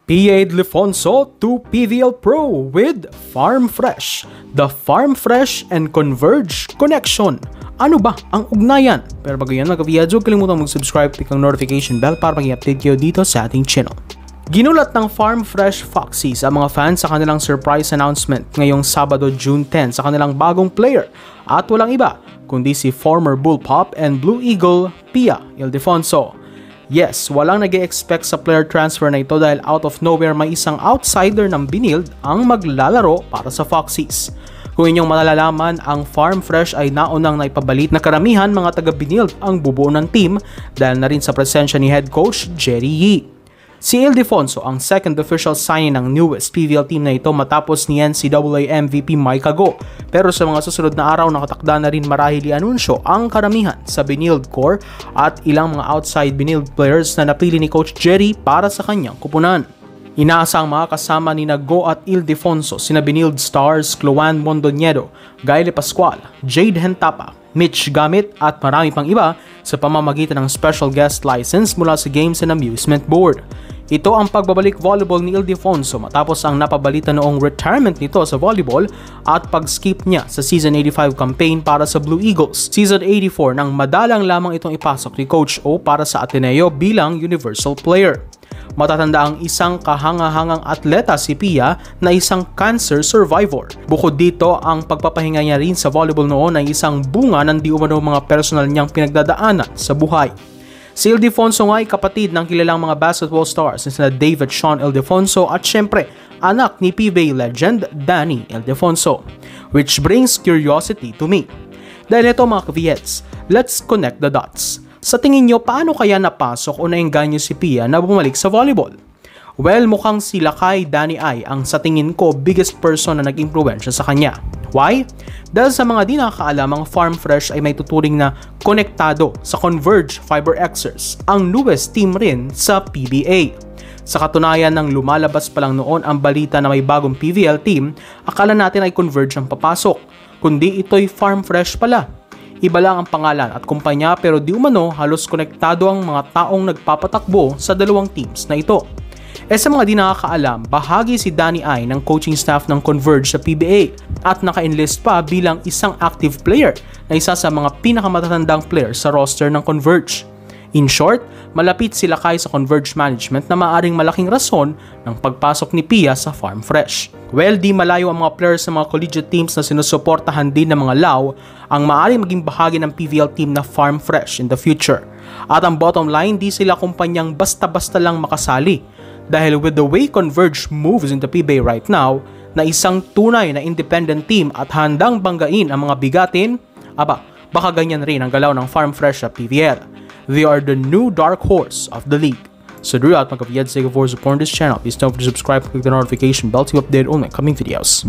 Pia Ildefonso to PVL Pro with Farm Fresh, the Farm Fresh and Converge connection. Ano ba ang ugnayan? Pero bago yan mga huwag kalimutan mag-subscribe at ang notification bell para mag-update kayo dito sa ating channel. Ginulat ng Farm Fresh Foxies ang mga fans sa kanilang surprise announcement ngayong Sabado, June 10 sa kanilang bagong player at walang iba kundi si former Bullpup and Blue Eagle Pia Ildefonso. Yes, walang nag-e-expect sa player transfer na ito dahil out of nowhere may isang outsider ng binild ang maglalaro para sa Foxies. Kung inyong malalaman, ang Farm Fresh ay naunang naipabalit na karamihan mga taga-binild ang bubuo ng team dahil na rin sa presensya ni head coach Jerry Yee. Si Ildefonso ang second official signing ng newest PVL team na ito matapos ni NCAA MVP Mike Ago. Pero sa mga susunod na araw nakatakda na rin marahil i-anunsyo ang karamihan sa binild core at ilang mga outside binild players na napili ni Coach Jerry para sa kanyang kupunan. Inaasang mga kasama ni Go at Ildefonso sina binild stars Cloan Mondoñedo, Gayle Pascual, Jade Hentapa, Mitch Gamit at marami pang iba sa pamamagitan ng special guest license mula sa Games and Amusement Board. Ito ang pagbabalik volleyball ni Ildefonso matapos ang napabalita noong retirement nito sa volleyball at pag-skip niya sa Season 85 campaign para sa Blue Eagles. Season 84 nang madalang lamang itong ipasok ni Coach O para sa Ateneo bilang universal player. Matatanda ang isang kahanga-hangang atleta si Pia na isang cancer survivor. Bukod dito, ang pagpapahinga niya rin sa volleyball noon ay isang bunga ng di umano mga personal niyang pinagdadaanan sa buhay. Si Ildefonso nga ay kapatid ng kilalang mga basketball stars na sina David Sean Ildefonso at syempre anak ni PBA legend Danny Ildefonso. Which brings curiosity to me. Dahil ito mga ka-Viets, let's connect the dots. Sa tingin nyo, paano kaya napasok o naengganyo si Pia na bumalik sa volleyball? Well, mukhang si Lakay Danny Ai ang sa tingin ko biggest person na nag-impluwensya sa kanya. Why? Dahil sa mga di nakakaalam, ang Farm Fresh ay may tuturing na konektado sa Converge FiberXers, ang newest team rin sa PBA. Sa katunayan ng lumalabas pa lang noon ang balita na may bagong PVL team, akala natin ay Converge ang papasok, kundi ito'y Farm Fresh pala. Iba lang ang pangalan at kumpanya pero di umano halos konektado ang mga taong nagpapatakbo sa dalawang teams na ito. Sa mga di nakakaalam, bahagi si Danny Ai ng coaching staff ng Converge sa PBA at naka-enlist pa bilang isang active player na isa sa mga pinakamatatandang player sa roster ng Converge. In short, malapit sila kay sa Converge management na maaring malaking rason ng pagpasok ni Pia sa Farm Fresh. Well, di malayo ang mga players sa mga collegiate teams na sinusuportahan din ng mga Lao ang maaring maging bahagi ng PVL team na Farm Fresh in the future. At ang bottom line, di sila kumpanyang basta-basta lang makasali. Dahil with the way Converge moves in the PBA right now, na isang tunay na independent team at handang banggain ang mga bigatin, baka ganyan rin ang galaw ng Farm Fresh sa PVL. They are the new dark horse of the league. So do out mga ka-Viets, for supporting this channel. Please don't forget to subscribe and click the notification bell to update all my coming videos.